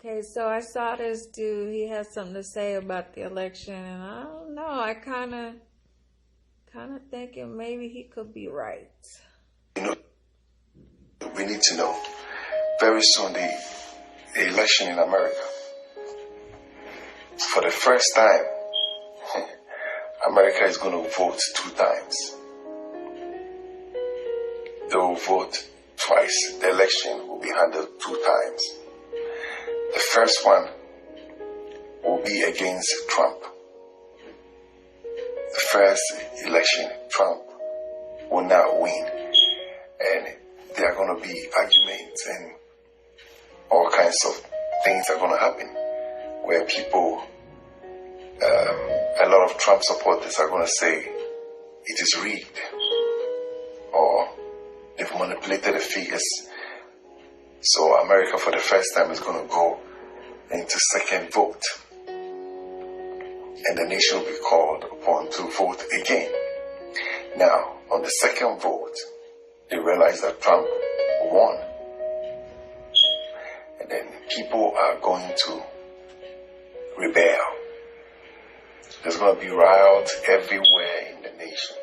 Okay, so I saw this dude. He had something to say about the election, and I don't know. I kind of thinking maybe he could be right. You know, we need to know very soon the election in America. For the first time, America is going to vote 2 times. They will vote twice. The election will be handled 2 times. The first one will be against Trump. The first election, Trump will not win. And there are going to be arguments and all kinds of things are going to happen where people, a lot of Trump supporters are going to say it is rigged or they've manipulated the figures. So America for the first time is going to go into second vote. And the nation will be called upon to vote again. Now, on the second vote, they realize that Trump won. And then people are going to rebel. There's going to be riots everywhere in the nation.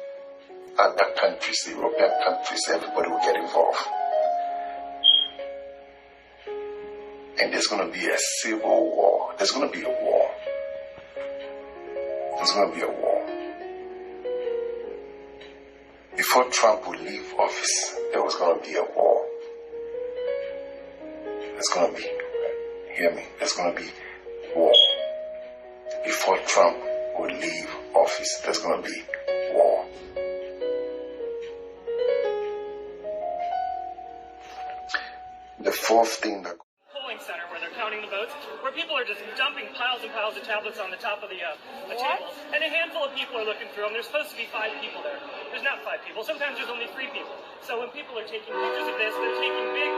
Other countries, the European countries, everybody will get involved. And there's going to be a civil war. There's going to be a war. There's going to be a war. Before Trump would leave office, there was going to be a war. There's going to be, hear me, there's going to be war. Before Trump would leave office, there's going to be war. The fourth thing that center where they're counting the votes, where people are just dumping piles and piles of tablets on the top of the table. And a handful of people are looking through them. There's supposed to be 5 people there. There's not 5 people. Sometimes there's only 3 people. So when people are taking pictures of this, they're taking big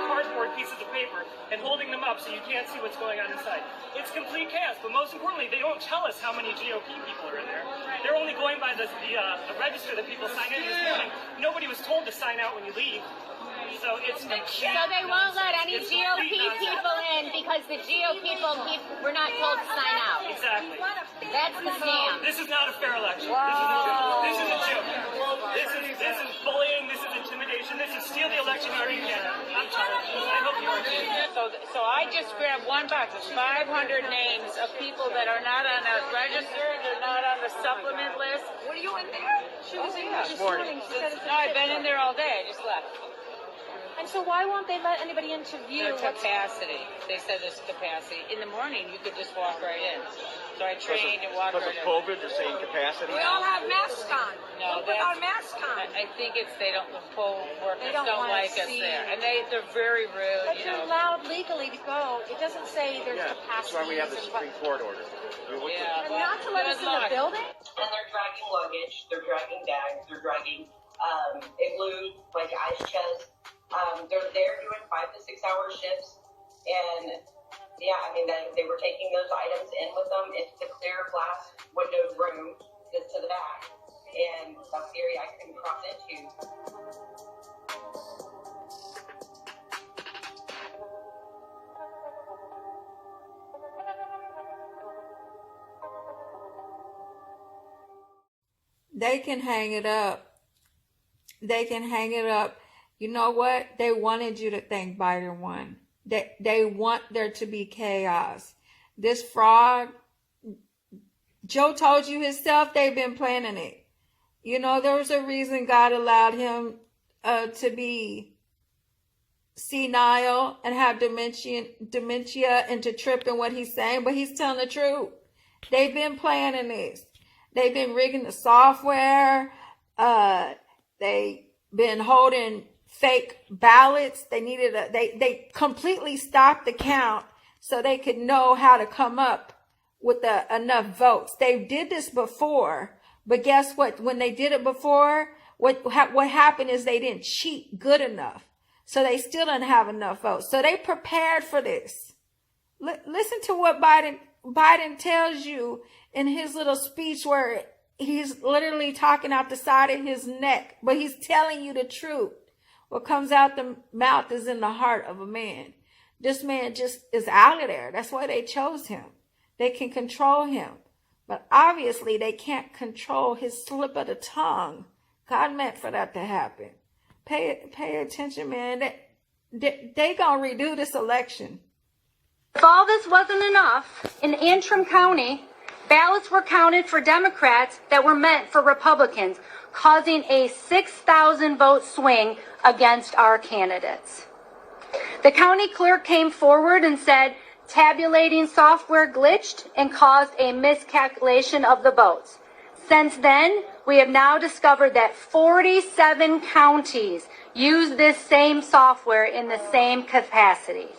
cardboard pieces of paper and holding them up so you can't see what's going on inside. It's complete chaos, but most importantly, they don't tell us how many GOP people are in there. They're only going by the register that people sign in this morning. Nobody was told to sign out when you leave. So it's complete. So they won't let any GOP people in because the GOP people were not told to sign out. Exactly. That's the scam. This is not a fair election. This is a joke. This is bullying. This is intimidation. This is steal the election already in Canada. I'm tired. I hope you are too. So I just grabbed one box of 500 names of people that are not on a register. They're not on the supplement list. Were you in there? She was in there this morning. No, I've been in there all day. I just left. And so why won't they let anybody into view? Their capacity. They said there's capacity. In the morning, you could just walk right in. So I trained and walked right in. Because of COVID, they're saying capacity? We all have masks on. No, with our masks on. I think it's the poll workers don't wanna like us see. there. And they're very rude. But you're allowed legally to go. It doesn't say there's capacity. That's why we have the Supreme Court order. And not to let us in the building? And they're dragging luggage, they're dragging bags, they're dragging igloos, like ice chests. They're there doing 5 to 6 hour shifts, and yeah, I mean they were taking those items in with them into the clear glass windowed room to the back, and that's the area I couldn't cross into. They can hang it up. They can hang it up. You know what? They wanted you to think Biden won. They want there to be chaos. This fraud, Joe told you himself, they've been planning it. You know, there was a reason God allowed him to be senile and have dementia and to trip in what he's saying, but he's telling the truth. They've been planning this. They've been rigging the software. They've been holding fake ballots. They completely stopped the count so they could know how to come up with enough votes. They did this before, but guess what? When they did it before, what happened is they didn't cheat good enough. So they still didn't have enough votes. So they prepared for this. Listen to what Biden tells you in his little speech where he's literally talking out the side of his neck, but he's telling you the truth. What comes out the mouth is in the heart of a man. This man just is out of there. That's why they chose him. They can control him. But obviously they can't control his slip of the tongue. God meant for that to happen. Pay attention, man. They gonna redo this election. If all this wasn't enough, in Antrim County, ballots were counted for Democrats that were meant for Republicans, causing a 6,000 vote swing against our candidates. The county clerk came forward and said tabulating software glitched and caused a miscalculation of the votes. Since then, we have now discovered that 47 counties use this same software in the same capacity.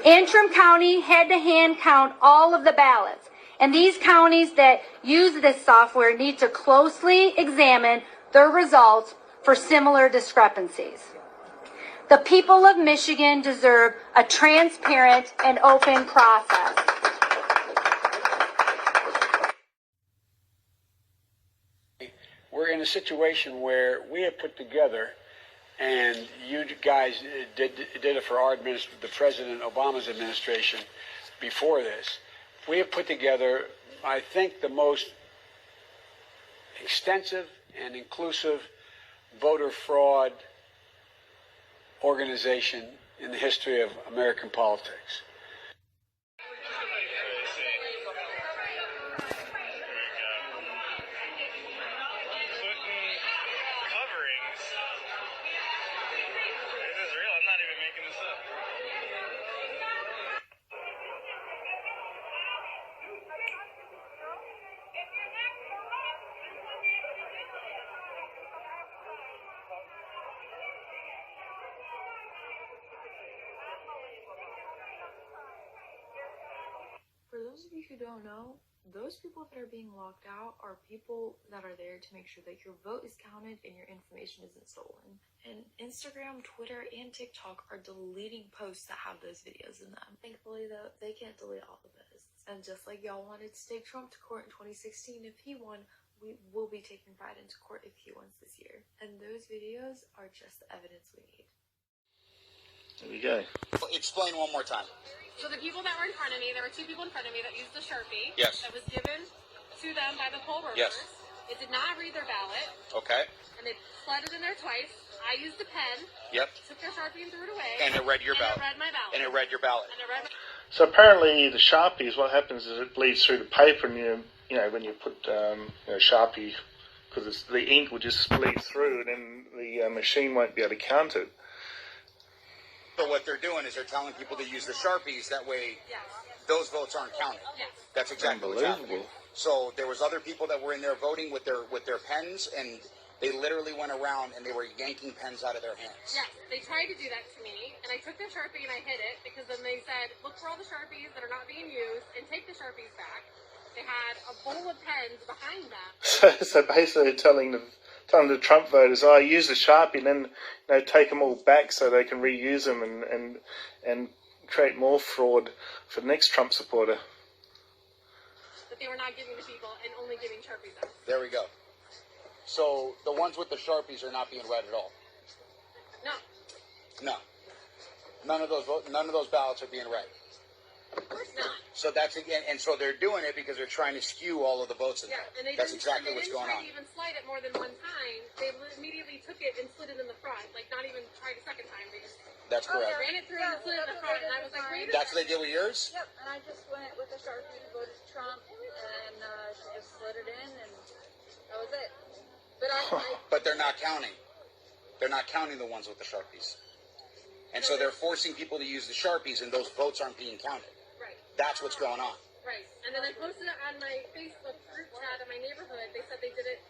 Antrim County had to hand count all of the ballots, and these counties that use this software need to closely examine their results for similar discrepancies. The people of Michigan deserve a transparent and open process. We're in a situation where we have put together, and you guys did it for our the President Obama's administration before this. We have put together, I think, the most extensive and inclusive voter fraud organization in the history of American politics. For those of you who don't know, those people that are being locked out are people that are there to make sure that your vote is counted and your information isn't stolen. And Instagram, Twitter, and TikTok are deleting posts that have those videos in them. Thankfully, though, they can't delete all the posts. And just like y'all wanted to take Trump to court in 2016 if he won, we will be taking Biden to court if he wins this year. And those videos are just the evidence we need. There we go. Explain one more time. So the people that were in front of me, there were two people in front of me that used the Sharpie. Yes. That was given to them by the poll workers. Yes. It did not read their ballot. Okay. And they slid it in there twice. I used a pen. Yep. Took their Sharpie and threw it away. And it read your ballot. And it read my ballot. And it read your ballot. And it read my... So apparently the Sharpies, what happens is it bleeds through the paper, and you know when you put Sharpie, because the ink will just bleed through, and then the machine won't be able to count it. So what they're doing is they're telling people to use the Sharpies. That way, those votes aren't counted. Yes. That's exactly what's happening. So there was other people that were in there voting with their pens, and they literally went around and they were yanking pens out of their hands. Yes, they tried to do that to me, and I took the Sharpie and I hid it, because then they said, look for all the Sharpies that are not being used and take the Sharpies back. They had a bowl of pens behind them. So basically telling the Trump voters, use the Sharpie, and then take them all back so they can reuse them and create more fraud for the next Trump supporter. That they were not giving to people and only giving Sharpies out. There we go. So the ones with the Sharpies are not being read at all. No. No. None of those ballots are being read. Of course not. So that's again, and so they're doing it because they're trying to skew all of the votes in Yeah, there. and they That's didn't, exactly and they what's didn't going try on. to even slide it more than one time. They immediately took it and slid it in the front, like not even tried a second time. They just That's correct. ran it through and slid it in the front, and I was like, wait a That's what they did with yours? Yep, and I just went with a Sharpie and voted Trump, and she just slid it in, and that was it. But they're not counting. They're not counting the ones with the Sharpies. And so they're forcing people to use the Sharpies, and those votes aren't being counted. Right. That's what's going on. Right. And then I posted it on my Facebook group chat in my neighborhood. They said they did it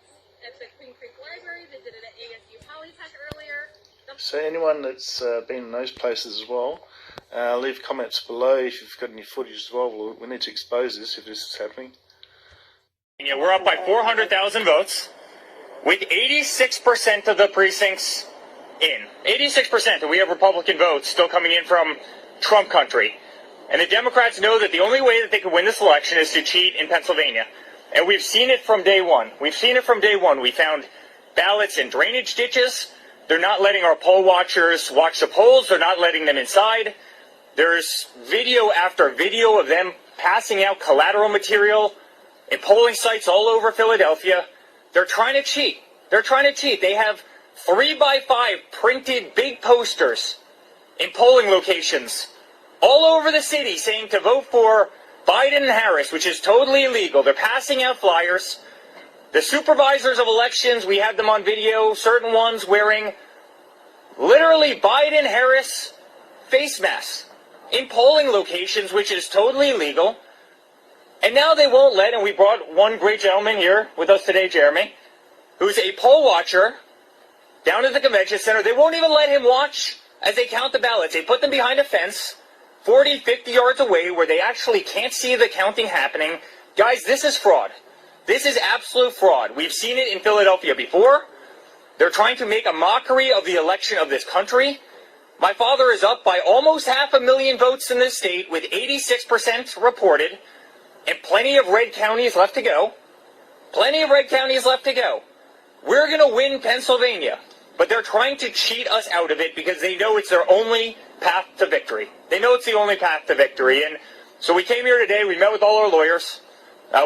at the Queen Creek Library. They did it at ASU Polytech earlier. So anyone that's been in those places as well, leave comments below if you've got any footage as well. We need to expose this if this is happening. Yeah, we're up by 400,000 votes, with 86% of the precincts in. 86%, and we have Republican votes still coming in from Trump country. And the Democrats know that the only way that they can win this election is to cheat in Pennsylvania. And we've seen it from day one. We've seen it from day one. We found ballots in drainage ditches. They're not letting our poll watchers watch the polls. They're not letting them inside. There's video after video of them passing out collateral material in polling sites all over Philadelphia. They're trying to cheat. They're trying to cheat. They have 3x5 printed big posters in polling locations all over the city saying to vote for Biden and Harris, which is totally illegal. They're passing out flyers. The supervisors of elections, we have them on video, certain ones wearing literally Biden-Harris face masks in polling locations, which is totally illegal. And now they won't let, and we brought one great gentleman here with us today, Jeremy, who's a poll watcher down at the convention center. They won't even let him watch as they count the ballots. They put them behind a fence 40, 50 yards away where they actually can't see the counting happening. Guys, this is fraud. This is absolute fraud. We've seen it in Philadelphia before. They're trying to make a mockery of the election of this country. My father is up by almost 500,000 votes in this state with 86% reported and plenty of red counties left to go. Plenty of red counties left to go. We're going to win Pennsylvania, but they're trying to cheat us out of it because they know it's their only path to victory. They know it's the only path to victory. And so we came here today. We met with all our lawyers.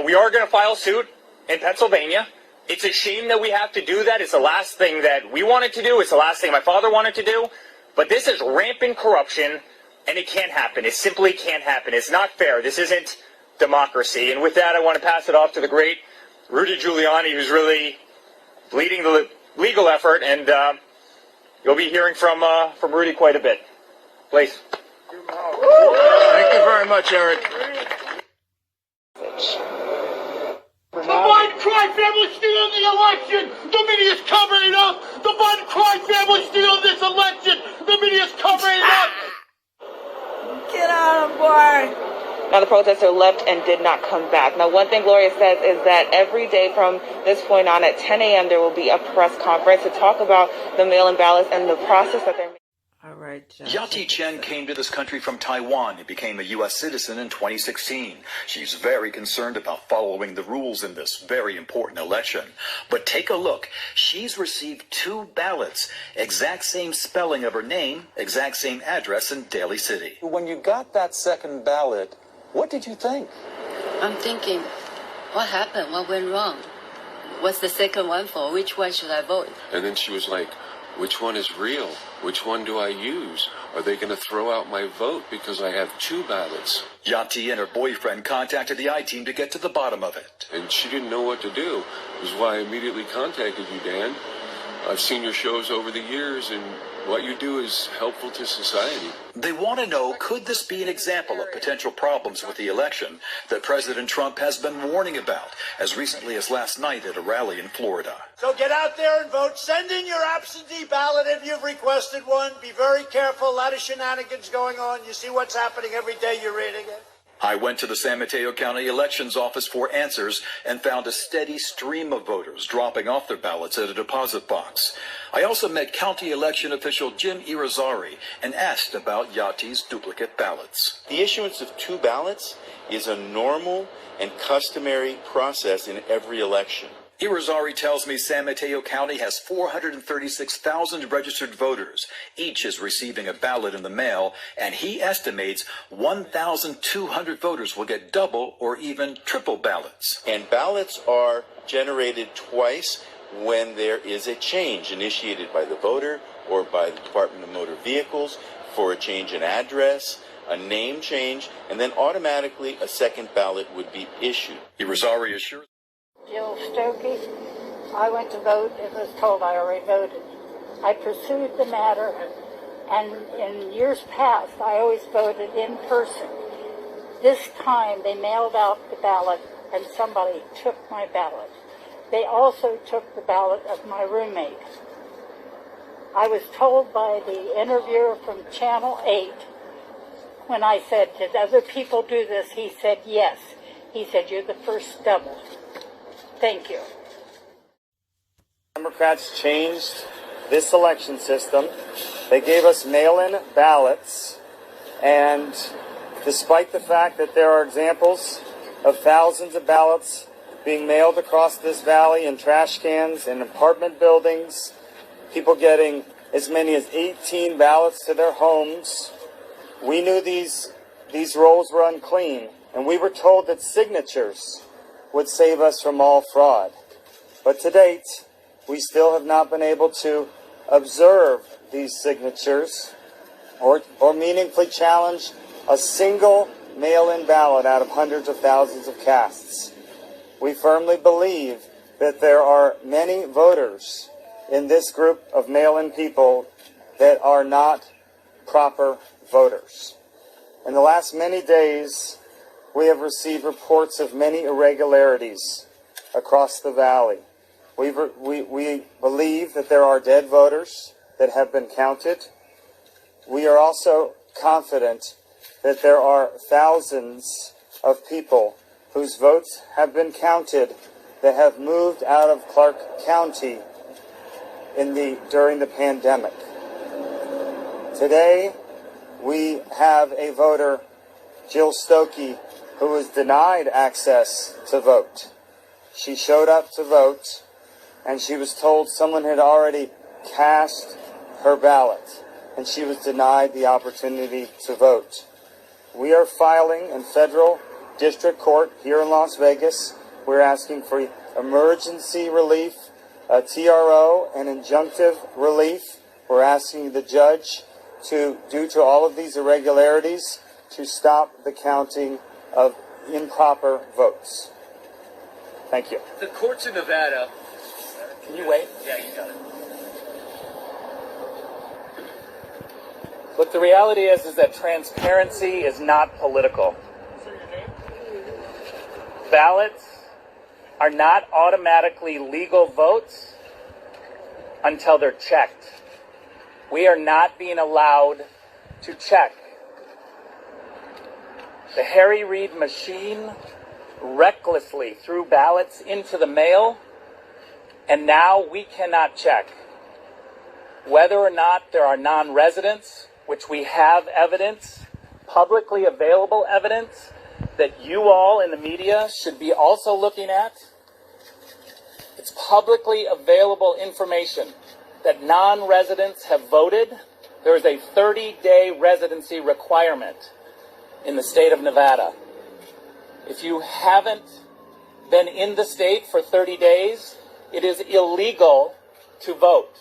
We are going to file suit in Pennsylvania. It's a shame that we have to do that. It's the last thing that we wanted to do. It's the last thing my father wanted to do. But this is rampant corruption, and it can't happen. It simply can't happen. It's not fair. This isn't democracy. And with that, I want to pass it off to the great Rudy Giuliani, who's really leading the legal effort, and you'll be hearing from Rudy quite a bit. Please. Thank you very much, Eric. The Biden crime family stealing the election. The media's covering it up. The Biden crime family stealing this election. The media's covering it up. Get on him, boy. Now, the protester left and did not come back. Now, one thing Gloria says is that every day from this point on at 10 a.m. there will be a press conference to talk about the mail-in ballots and the process that they're making. All right, Yati Chen came to this country from Taiwan and became a U.S. citizen in 2016. She's very concerned about following the rules in this very important election. But take a look. She's received 2 ballots, exact same spelling of her name, exact same address in Daly City. When you got that second ballot, what did you think? I'm thinking, what happened? What went wrong? What's the second one for? Which one should I vote? And then she was like, which one is real? Which one do I use? Are they going to throw out my vote because I have 2 ballots? Yati and her boyfriend contacted the I-Team to get to the bottom of it. And she didn't know what to do. This is why I immediately contacted you, Dan. I've seen your shows over the years, and what you do is helpful to society. They want to know, could this be an example of potential problems with the election that President Trump has been warning about as recently as last night at a rally in Florida? So get out there and vote. Send in your absentee ballot if you've requested one. Be very careful. A lot of shenanigans going on. You see what's happening every day. You're reading it. I went to the San Mateo County Elections Office for answers and found a steady stream of voters dropping off their ballots at a deposit box. I also met county election official Jim Irizarry and asked about Yati's duplicate ballots. The issuance of 2 ballots is a normal and customary process in every election. Irizarry tells me San Mateo County has 436,000 registered voters. Each is receiving a ballot in the mail, and he estimates 1,200 voters will get double or even triple ballots. And ballots are generated twice when there is a change initiated by the voter or by the Department of Motor Vehicles for a change in address, a name change, and then automatically a second ballot would be issued. Irizarry assures Jill Stokey. I went to vote and was told I already voted. I pursued the matter, and in years past, I always voted in person. This time, they mailed out the ballot, and somebody took my ballot. They also took the ballot of my roommate. I was told by the interviewer from Channel 8, when I said, did other people do this? He said, yes. He said, you're the first double. Thank you. Democrats changed this election system. They gave us mail-in ballots, and despite the fact that there are examples of thousands of ballots being mailed across this valley in trash cans in apartment buildings, people getting as many as 18 ballots to their homes, We knew these rolls were unclean, and we were told that signatures would save us from all fraud. But to date, we still have not been able to observe these signatures or meaningfully challenge a single mail-in ballot out of hundreds of thousands of casts. We firmly believe that there are many voters in this group of mail-in people that are not proper voters. In the last many days, we have received reports of many irregularities across the valley. We believe that there are dead voters that have been counted. We are also confident that there are thousands of people whose votes have been counted that have moved out of Clark County during the pandemic. Today, we have a voter, Jill Stokey, who was denied access to vote. She showed up to vote, and she was told someone had already cast her ballot, and she was denied the opportunity to vote. We are filing in federal district court here in Las Vegas. We're asking for emergency relief, a TRO, and injunctive relief. We're asking the judge due to all of these irregularities, to stop the counting of improper votes. Thank you. The courts in Nevada. Can you wait? Yeah, you got it. Look, the reality is that transparency is not political. Ballots are not automatically legal votes until they're checked. We are not being allowed to check. The Harry Reid machine recklessly threw ballots into the mail, and now we cannot check whether or not there are non-residents, which we have evidence, publicly available evidence, that you all in the media should be also looking at. It's publicly available information that non-residents have voted. There is a 30-day residency requirement in the state of Nevada. If you haven't been in the state for 30 days, it is illegal to vote.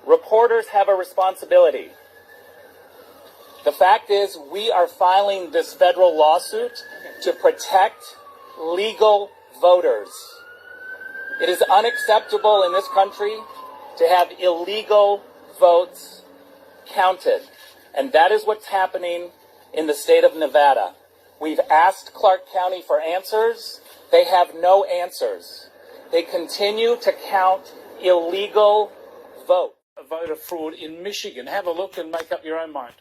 Reporters have a responsibility. The fact is, we are filing this federal lawsuit to protect legal voters. It is unacceptable in this country to have illegal votes counted. And that is what's happening in the state of Nevada. We've asked Clark County for answers. They have no answers. They continue to count illegal votes. A voter fraud in Michigan. Have a look and make up your own mind.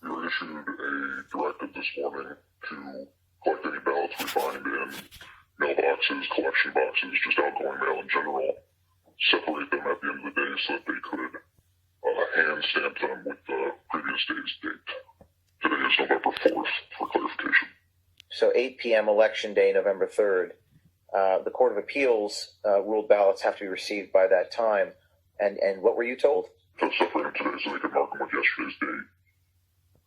We were issued a directive this morning to collect any ballots we find in mailboxes, collection boxes, just outgoing mail in general, separate them at the end of the day so that they could hand stamp them with the previous day's date. Today is November 4th, for clarification. So 8 p.m. Election Day, November 3rd. The Court of Appeals ruled ballots have to be received by that time. And what were you told? To separate them today so they could mark them with yesterday's date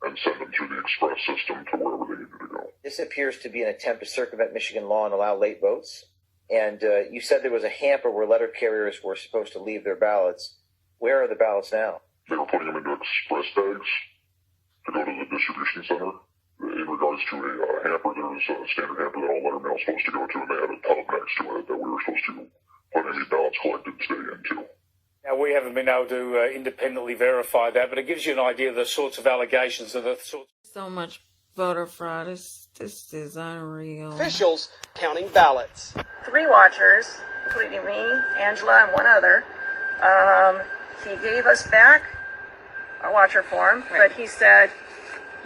and send them through the express system to wherever they needed to go. This appears to be an attempt to circumvent Michigan law and allow late votes. And you said there was a hamper where letter carriers were supposed to leave their ballots. Where are the ballots now? They were putting them into express bags to go to the distribution center. In regards to a hamper, there was a standard hamper that all letter mail is supposed to go to, and they had a tub next to it that we were supposed to put any ballots collected today into. Now, we haven't been able to independently verify that, but it gives you an idea of the sorts of allegations of the sorts. So much voter fraud. This is unreal. Officials counting ballots. 3 watchers, including me, Angela, and one other. He gave us back our watcher form, but he said,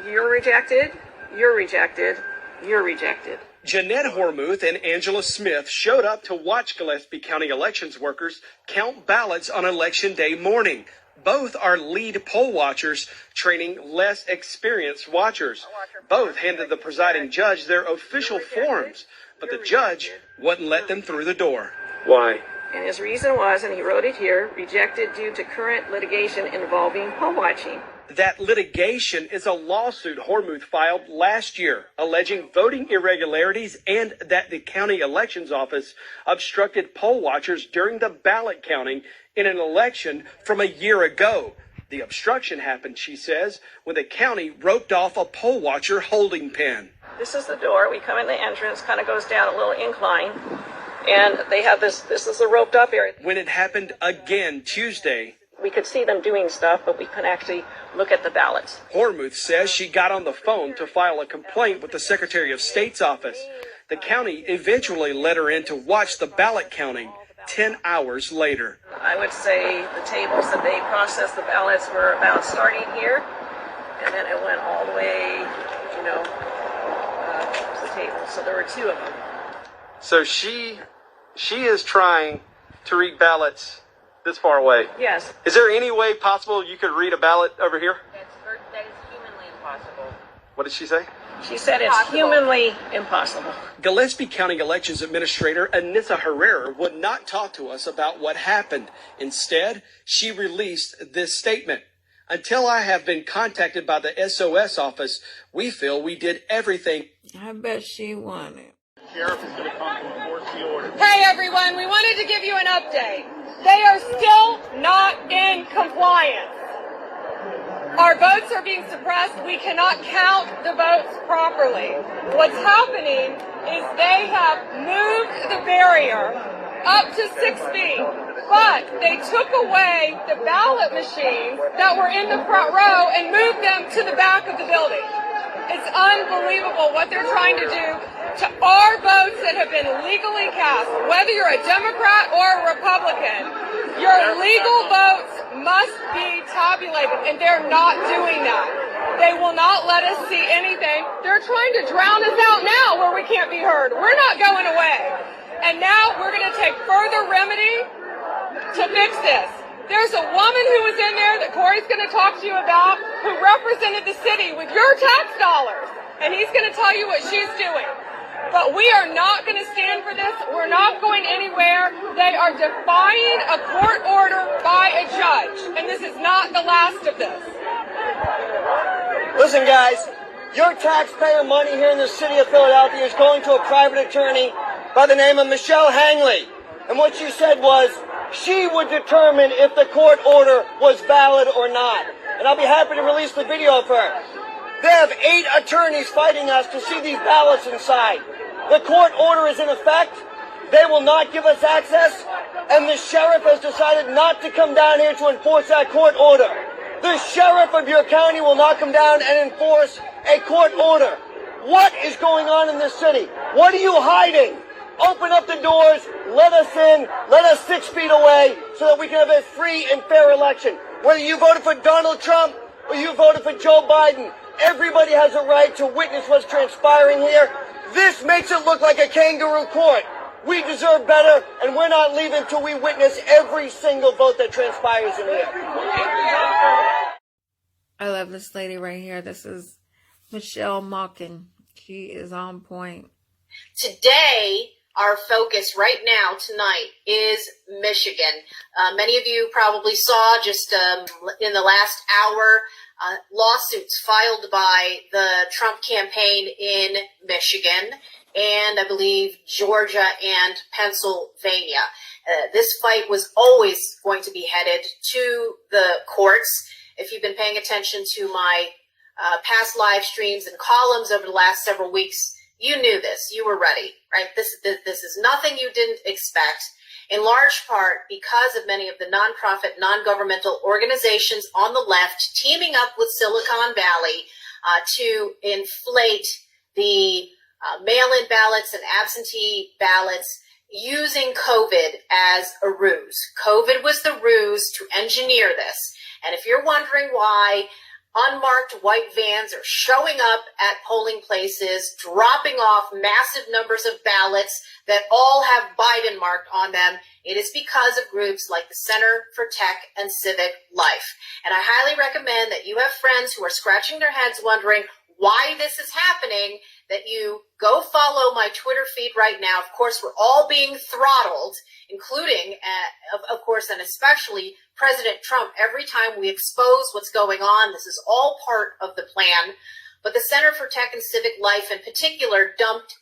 "You're rejected, you're rejected, you're rejected." Jeanette Hormuth and Angela Smith showed up to watch Gillespie County elections workers count ballots on Election Day morning. Both are lead poll watchers, training less experienced watchers. Both handed the presiding judge their official forms, but the judge wouldn't let them through the door. Why? And his reason was, and he wrote it here, rejected due to current litigation involving poll watching. That litigation is a lawsuit Hormuth filed last year alleging voting irregularities and that the county elections office obstructed poll watchers during the ballot counting in an election from a year ago. The obstruction happened, she says, when the county roped off a poll watcher holding pen. This is the door. We come in the entrance, kind of goes down a little incline, and they have this is the roped up area. When it happened again Tuesday, we could see them doing stuff, but we couldn't actually look at the ballots. Hormuth says she got on the phone to file a complaint with the Secretary of State's office. The county eventually let her in to watch the ballot counting 10 hours later. I would say the tables that they processed the ballots were about starting here, and then it went all the way, to the table. So there were two of them. So she is trying to read ballots this far away. Yes. Is there any way possible you could read a ballot over here? That is humanly impossible. What did she say? She said it's humanly impossible. Gillespie County Elections Administrator Anissa Herrera would not talk to us about what happened. Instead, she released this statement. Until I have been contacted by the SOS office, we feel we did everything. I bet she wanted. Sheriff is going to come to enforce the order. Hey everyone, we wanted to give you an update. They are still not in compliance. Our votes are being suppressed. We cannot count the votes properly. What's happening is they have moved the barrier up to 6 feet, but they took away the ballot machines that were in the front row and moved them to the back of the building. It's unbelievable what they're trying to do to our votes that have been legally cast. Whether you're a Democrat or a Republican, your legal votes must be tabulated, and they're not doing that. They will not let us see anything. They're trying to drown us out now where we can't be heard. We're not going away. And now we're going to take further remedy to fix this. There's a woman who was in there that Corey's going to talk to you about who represented the city with your tax dollars, and he's going to tell you what she's doing. But we are not going to stand for this. We're not going anywhere. They are defying a court order by a judge, and this is not the last of this. Listen, guys, your taxpayer money here in the city of Philadelphia is going to a private attorney by the name of Michelle Hangley. And what she said was she would determine if the court order was valid or not. And I'll be happy to release the video of her. They have 8 attorneys fighting us to see these ballots inside. The court order is in effect. They will not give us access. And the sheriff has decided not to come down here to enforce that court order. The sheriff of your county will not come down and enforce a court order. What is going on in this city? What are you hiding? Open up the doors, let us in, let us 6 feet away so that we can have a free and fair election. Whether you voted for Donald Trump or you voted for Joe Biden, everybody has a right to witness what's transpiring here. This makes it look like a kangaroo court. We deserve better, and we're not leaving until we witness every single vote that transpires in here. I love this lady right here. This is Michelle Malkin. She is on point. Today, our focus right now, tonight, is Michigan. Many of you probably saw just in the last hour lawsuits filed by the Trump campaign in Michigan and I believe Georgia and Pennsylvania. This fight was always going to be headed to the courts. If you've been paying attention to my past live streams and columns over the last several weeks, you knew this. You were ready, right? This is nothing you didn't expect, in large part because of many of the nonprofit, non-governmental organizations on the left teaming up with Silicon Valley to inflate the mail-in ballots and absentee ballots using COVID as a ruse. COVID was the ruse to engineer this. And if you're wondering why unmarked white vans are showing up at polling places, dropping off massive numbers of ballots that all have Biden marked on them, it is because of groups like the Center for Tech and Civic Life. And I highly recommend that you have friends who are scratching their heads wondering why this is happening, that you go follow my Twitter feed right now. Of course, we're all being throttled, including, of course, and especially President Trump. Every time we expose what's going on, this is all part of the plan. But the Center for Tech and Civic Life in particular dumped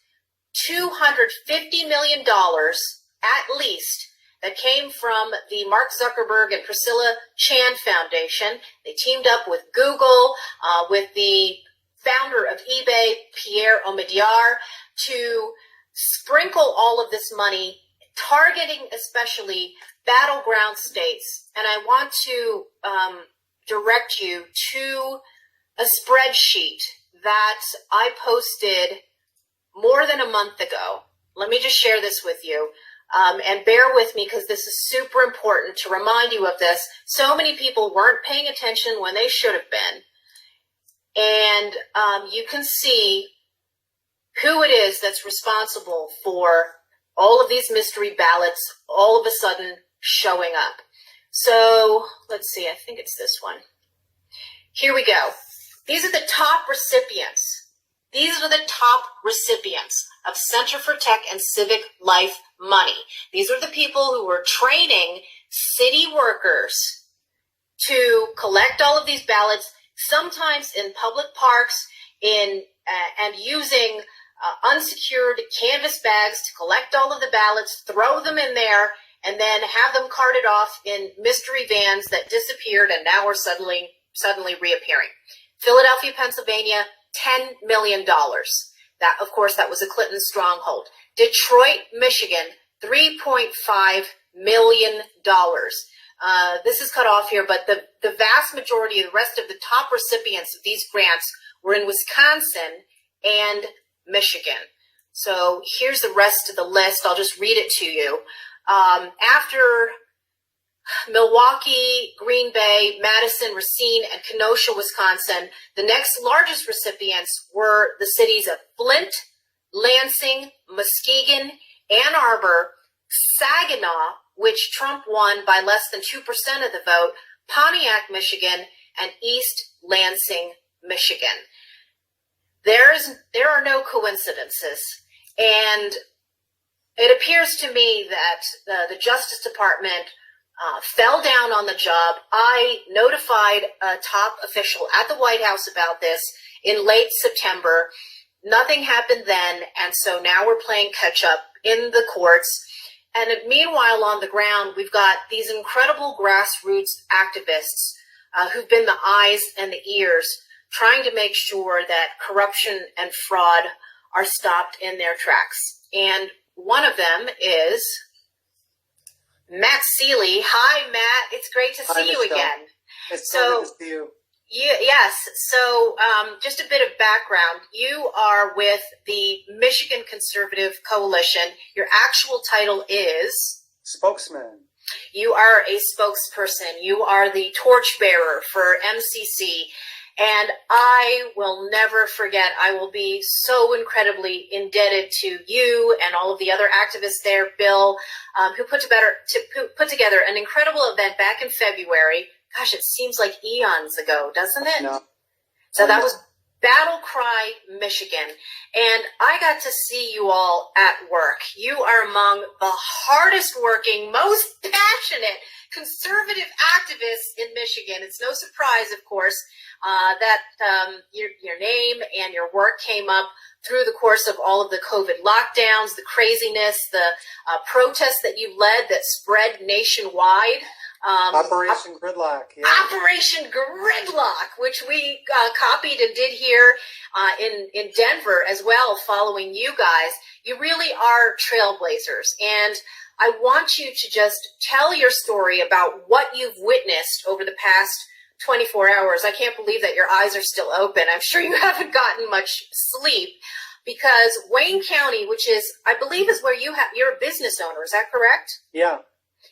$250 million at least that came from the Mark Zuckerberg and Priscilla Chan Foundation. They teamed up with Google, with the founder of eBay, Pierre Omidyar, to sprinkle all of this money, targeting especially battleground states. And I want to direct you to a spreadsheet that I posted more than a month ago. Let me just share this with you. And bear with me because this is super important to remind you of this. So many people weren't paying attention when they should have been. And you can see who it is that's responsible for all of these mystery ballots all of a sudden showing up. So let's see, I think it's this one. Here we go. These are the top recipients. These are the top recipients of Center for Tech and Civic Life money. These are the people who were training city workers to collect all of these ballots, sometimes in public parks, and using unsecured canvas bags to collect all of the ballots, throw them in there, and then have them carted off in mystery vans that disappeared and now are suddenly reappearing. Philadelphia, Pennsylvania, $10 million. That, of course, that was a Clinton stronghold. Detroit, Michigan, $3.5 million. This is cut off here, but the vast majority of the rest of the top recipients of these grants were in Wisconsin and Michigan. So here's the rest of the list. I'll just read it to you. After Milwaukee, Green Bay, Madison, Racine, and Kenosha, Wisconsin, the next largest recipients were the cities of Flint, Lansing, Muskegon, Ann Arbor, Saginaw, which Trump won by less than 2% of the vote, Pontiac, Michigan, and East Lansing, Michigan. There are no coincidences, and it appears to me that the Justice Department fell down on the job. I notified a top official at the White House about this in late September. Nothing happened then, and so now we're playing catch up in the courts. And meanwhile, on the ground, we've got these incredible grassroots activists who've been the eyes and the ears, trying to make sure that corruption and fraud are stopped in their tracks. And one of them is Matt Seeley. Hi, Matt. It's great to see you again. It's so good to see you. Yes. So just a bit of background. You are with the Michigan Conservative Coalition. Your actual title is? Spokesman. You are a spokesperson. You are the torchbearer for MCC. And I will never forget, I will be so incredibly indebted to you and all of the other activists there, Bill, who put together an incredible event back in February. Gosh, it seems like eons ago, doesn't it? No. So that was Battle Cry, Michigan. And I got to see you all at work. You are among the hardest working, most passionate conservative activists in Michigan. It's no surprise, of course, that your name and your work came up through the course of all of the COVID lockdowns, the craziness, the protests that you led that spread nationwide. Operation Gridlock. Yeah. Operation Gridlock, which we copied and did here in Denver as well, following you guys. You really are trailblazers. And I want you to just tell your story about what you've witnessed over the past 24 hours. I can't believe that your eyes are still open. I'm sure you haven't gotten much sleep because Wayne County, which is, I believe, is where you're a business owner. Is that correct? Yeah.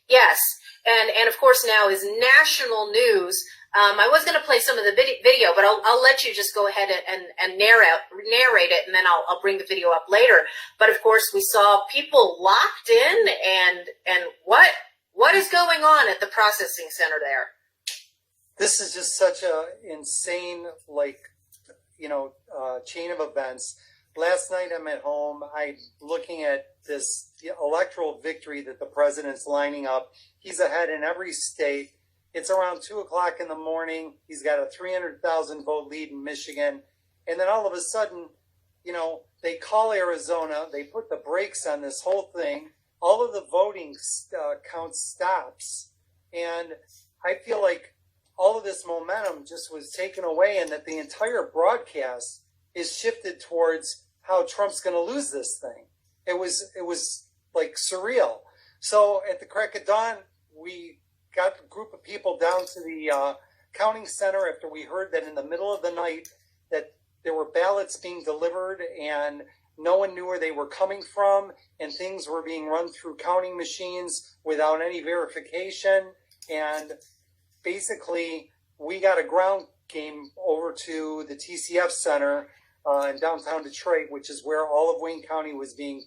Yes. And of course now is national news. I was going to play some of the video, but I'll let you just go ahead and narrate it, and then I'll bring the video up later. But of course, we saw people locked in, and what is going on at the processing center there? This is just such a insane, chain of events. last night I'm at home. I'm looking at this electoral victory that the president's lining up. He's ahead in every state. It's around 2 o'clock in the morning. He's got a 300,000 vote lead in Michigan. And then all of a sudden, you know, they call Arizona. They put the brakes on this whole thing. All of the voting count stops. And I feel like all of this momentum just was taken away, and that the entire broadcast is shifted towards how Trump's going to lose this thing. It was like surreal. So at the crack of dawn, we got a group of people down to the counting center after we heard that in the middle of the night that there were ballots being delivered and no one knew where they were coming from, and things were being run through counting machines without any verification. And basically, we got a ground game over to the TCF Center in downtown Detroit, which is where all of Wayne County was being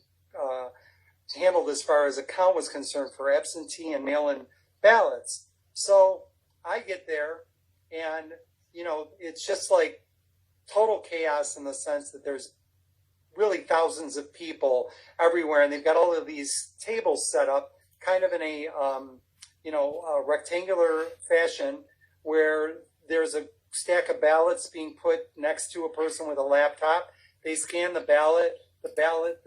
handled as far as a count was concerned for absentee and mail-in ballots. So I get there, and, you know, it's just like total chaos in the sense that there's really thousands of people everywhere, and they've got all of these tables set up kind of in a rectangular fashion where there's a stack of ballots being put next to a person with a laptop. They scan the ballot. The ballot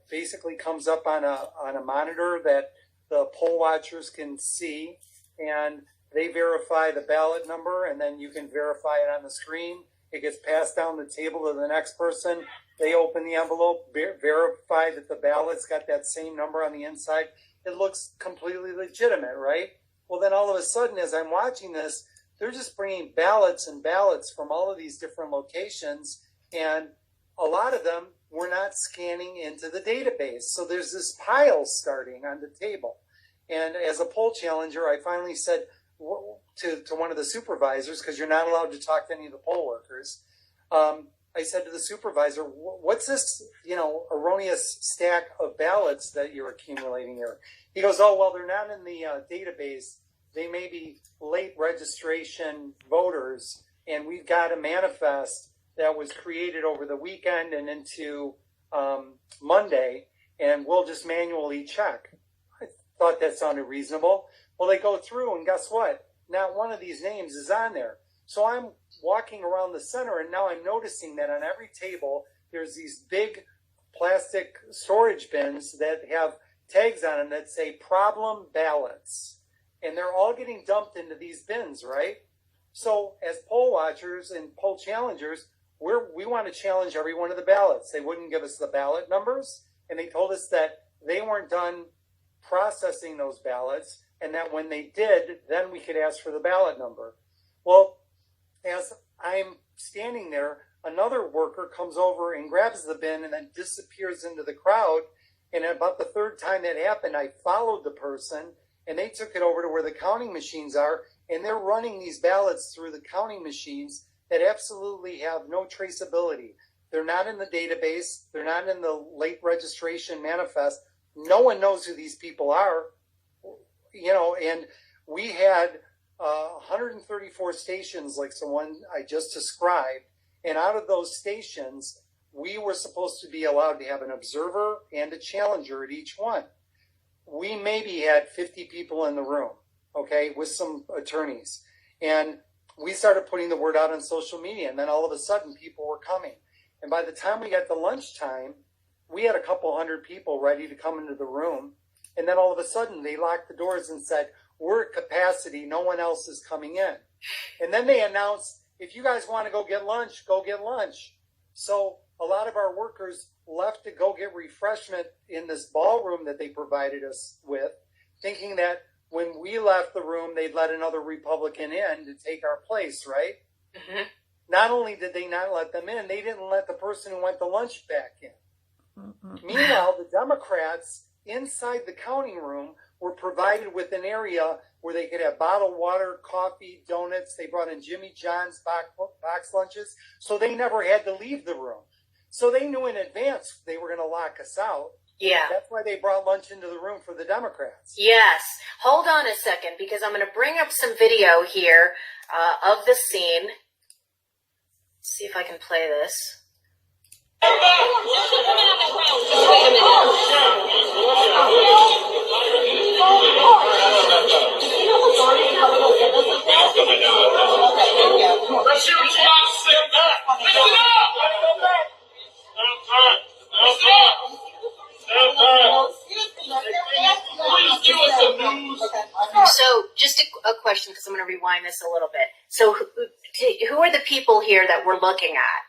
basically comes up on a monitor that the poll watchers can see, and they verify the ballot number, and then you can verify it on the screen. It gets passed down the table to the next person. They open the envelope, verify that the ballot's got that same number on the inside. It looks completely legitimate, right? Well, then all of a sudden, as I'm watching this, they're just bringing ballots and ballots from all of these different locations, and a lot of them were not scanning into the database. So there's this pile starting on the table. And as a poll challenger, I finally said to one of the supervisors, because you're not allowed to talk to any of the poll workers, I said to the supervisor, what's this, erroneous stack of ballots that you're accumulating here? He goes, oh, well, they're not in the database. They may be late registration voters, and we've got a manifest that was created over the weekend and into Monday, and we'll just manually check. I thought that sounded reasonable. Well, they go through, and guess what? Not one of these names is on there. So I'm walking around the center, and now I'm noticing that on every table, there's these big plastic storage bins that have tags on them that say problem ballots. And they're all getting dumped into these bins, right? So as poll watchers and poll challengers, we want to challenge every one of the ballots. They wouldn't give us the ballot numbers, and they told us that they weren't done processing those ballots, and that when they did, then we could ask for the ballot number. Well, as I'm standing there, another worker comes over and grabs the bin and then disappears into the crowd. And about the third time that happened, I followed the person, and they took it over to where the counting machines are, and they're running these ballots through the counting machines that absolutely have no traceability. They're not in the database. They're not in the late registration manifest. No one knows who these people are, and we had 134 stations like the one I just described. And out of those stations, we were supposed to be allowed to have an observer and a challenger at each one. We maybe had 50 people in the room, okay, with some attorneys. And we started putting the word out on social media, and then all of a sudden people were coming. And by the time we got to lunchtime, we had a couple hundred people ready to come into the room. And then all of a sudden they locked the doors and said, we're at capacity, no one else is coming in. And then they announced, if you guys want to go get lunch, go get lunch. So a lot of our workers left to go get refreshment in this ballroom that they provided us with, thinking that when we left the room, they'd let another Republican in to take our place, right? Mm-hmm. Not only did they not let them in, they didn't let the person who went to lunch back in. Mm-hmm. Meanwhile, the Democrats inside the counting room were provided with an area where they could have bottled water, coffee, donuts. They brought in Jimmy John's box lunches, so they never had to leave the room. So they knew in advance they were going to lock us out. Yeah. That's why they brought lunch into the room for the Democrats. Yes. Hold on a second, because I'm going to bring up some video here of the scene. Let's see if I can play this. So, just a question, because I'm going to rewind this a little bit. So, who are the people here that we're looking at?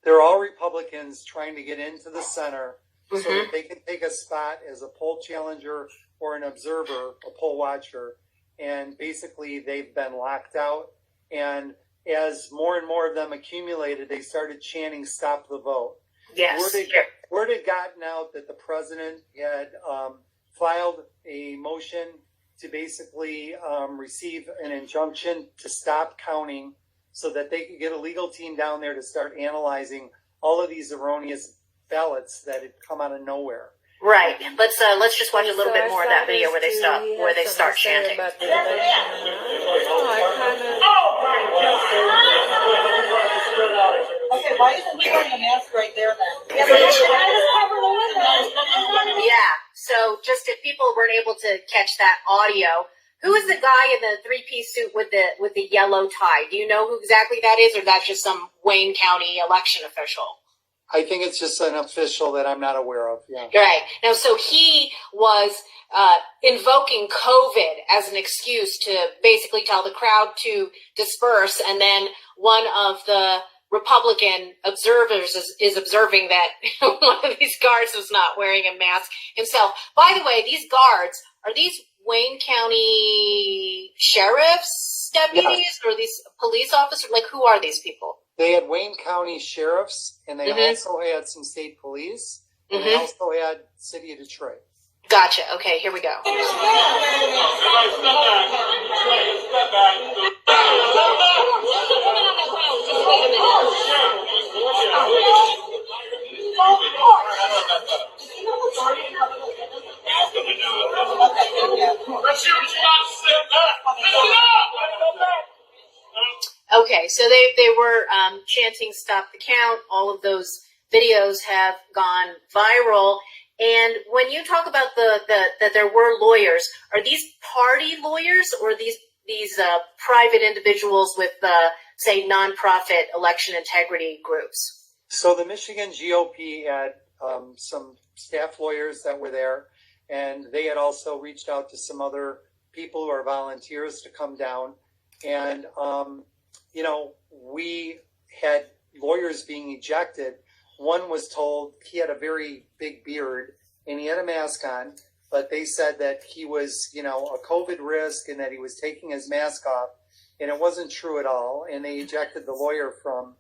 They're all Republicans trying to get into the center so that they can take a spot as a poll challenger or an observer, a poll watcher. And basically, they've been locked out. And as more and more of them accumulated, they started chanting, "Stop the vote." Yes. Word had gotten out that the president had filed a motion to basically receive an injunction to stop counting so that they could get a legal team down there to start analyzing all of these erroneous ballots that had come out of nowhere. Right. Let's just watch a little bit more of that video where they start chanting. Okay, why isn't he wearing a mask right there then? Yeah. So just if people weren't able to catch that audio, who is the guy in the three-piece suit with the yellow tie? Do you know who exactly that is, or that's just some Wayne County election official? I think it's just an official that I'm not aware of. Yeah. Right. Now, so he was invoking COVID as an excuse to basically tell the crowd to disperse, and then one of the Republican observers is observing that one of these guards was not wearing a mask himself. By the way, these guards, are these Wayne County sheriff's deputies or these police officers? Like, who are these people? They had Wayne County sheriffs, and they also had some state police, and they also had City of Detroit. Gotcha. Okay, here we go. Okay, so they were chanting "Stop the Count." All of those videos have gone viral. And when you talk about that there were lawyers, are these party lawyers or these private individuals with say nonprofit election integrity groups? So the Michigan GOP had some staff lawyers that were there, and they had also reached out to some other people who are volunteers to come down. And we had lawyers being ejected. One was told he had a very big beard and he had a mask on, but they said that he was, a COVID risk and that he was taking his mask off, and it wasn't true at all. And they ejected the lawyer from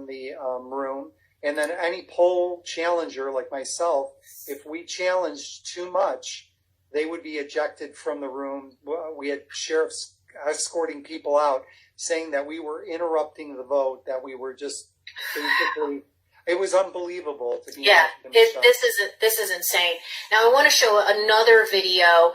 the room. And then any poll challenger like myself, if we challenged too much, they would be ejected from the room. We had sheriffs escorting people out, saying that we were interrupting the vote, that we were just basically, it was unbelievable to be. Yeah, this is insane. Now I want to show another video.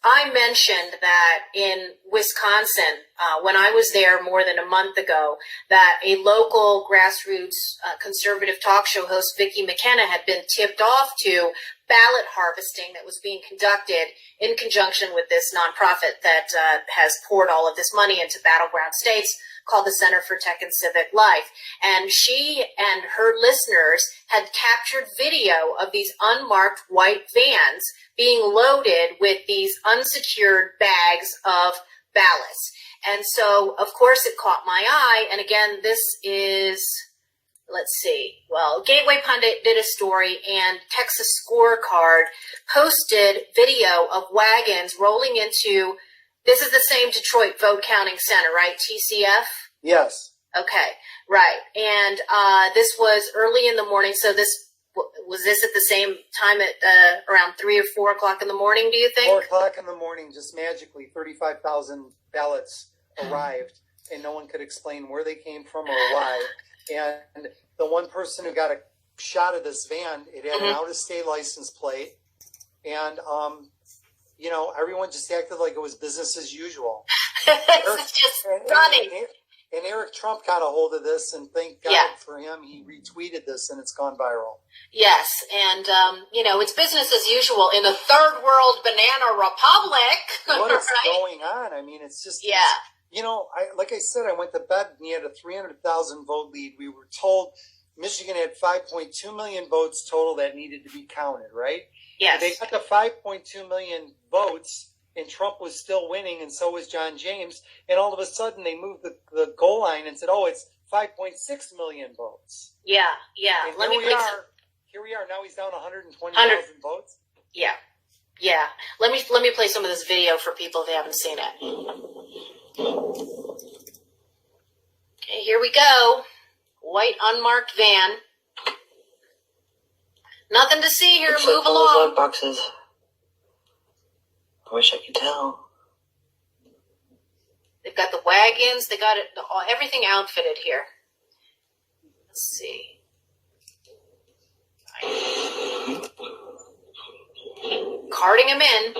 I mentioned that in Wisconsin, when I was there more than a month ago, that a local grassroots conservative talk show host, Vicki McKenna, had been tipped off to ballot harvesting that was being conducted in conjunction with this nonprofit that has poured all of this money into battleground states called the Center for Tech and Civic Life. And she and her listeners had captured video of these unmarked white vans being loaded with these unsecured bags of ballots. And so, of course, it caught my eye. And again, this is, let's see, well, Gateway Pundit did a story, and Texas Scorecard posted video of wagons rolling into, this is the same Detroit vote counting center, right? TCF? Yes. Okay, right. And this was early in the morning. So was this at the same time at around 3 or 4 o'clock in the morning, do you think? 4 o'clock in the morning, just magically 35,000 ballots arrived, and no one could explain where they came from or why. And the one person who got a shot of this van, it had an out-of-state license plate, and everyone just acted like it was business as usual. It's just funny. And Eric Trump got a hold of this, and thank God for him, he retweeted this, and it's gone viral. Yes, and it's business as usual in a third world banana republic. What is going on? I mean, it's just like I said, I went to bed and he had a 300,000 vote lead. We were told Michigan had 5.2 million votes total that needed to be counted, right? Yes. They got the 5.2 million votes, and Trump was still winning, and so was John James. And all of a sudden, they moved the goal line and said, "Oh, it's 5.6 million votes." Yeah. And Let me here we are. Now he's down 120,000 votes. Yeah. Let me play some of this video for people if they haven't seen it. Okay, here we go. White unmarked van. Nothing to see here. Looks Move like all those along. lock boxes. I wish I could tell. They've got the wagons. They got it. Everything outfitted here. Let's see. Carting him in.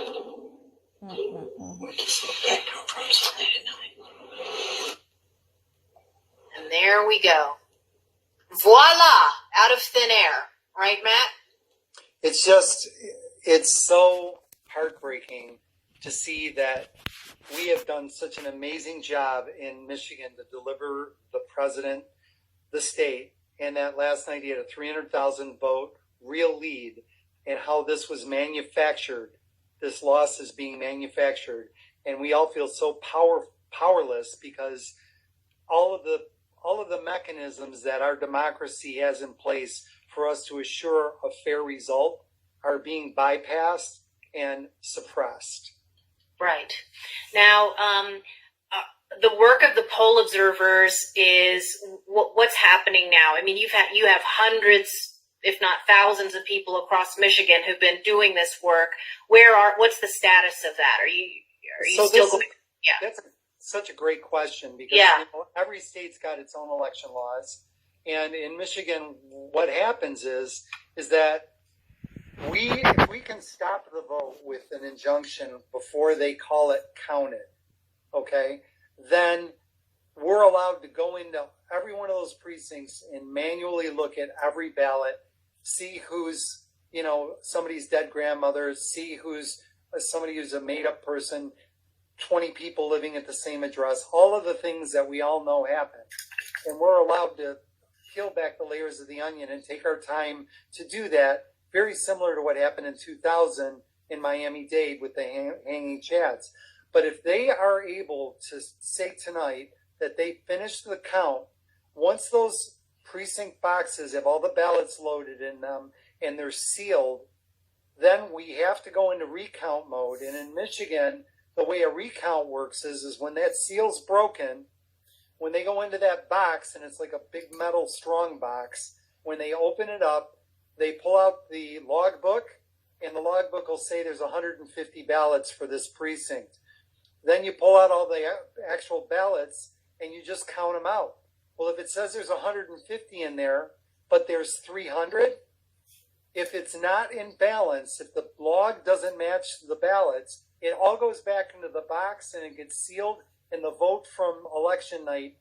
And there we go. Voila! Out of thin air. Right, Matt? It's so heartbreaking to see that we have done such an amazing job in Michigan to deliver the president, the state, and that last night he had a 300,000 vote real lead, and how this was manufactured. This loss is being manufactured, and we all feel so powerless because all of the mechanisms that our democracy has in place for us to assure a fair result are being bypassed and suppressed. Right. Now, the work of the poll observers is what's happening now. I mean, you have hundreds, if not thousands, of people across Michigan who've been doing this work. What's the status of that? Are you still going? Yeah. That's such a great question because every state's got its own election laws, and in Michigan, what happens is that if we can stop the vote with an injunction before they call it counted, okay, then we're allowed to go into every one of those precincts and manually look at every ballot, see who's, somebody's dead grandmother, see who's somebody who's a made-up person, 20 people living at the same address, all of the things that we all know happen. And we're allowed to peel back the layers of the onion and take our time to do that, very similar to what happened in 2000 in Miami-Dade with the hanging chads. But if they are able to say tonight that they finished the count, once those precinct boxes have all the ballots loaded in them and they're sealed, then we have to go into recount mode. And in Michigan, the way a recount works is when that seal's broken, when they go into that box, and it's like a big metal strong box, when they open it up, they pull out the logbook, and the logbook will say there's 150 ballots for this precinct. Then you pull out all the actual ballots, and you just count them out. Well, if it says there's 150 in there, but there's 300, if it's not in balance, if the log doesn't match the ballots, it all goes back into the box and it gets sealed, and the vote from election night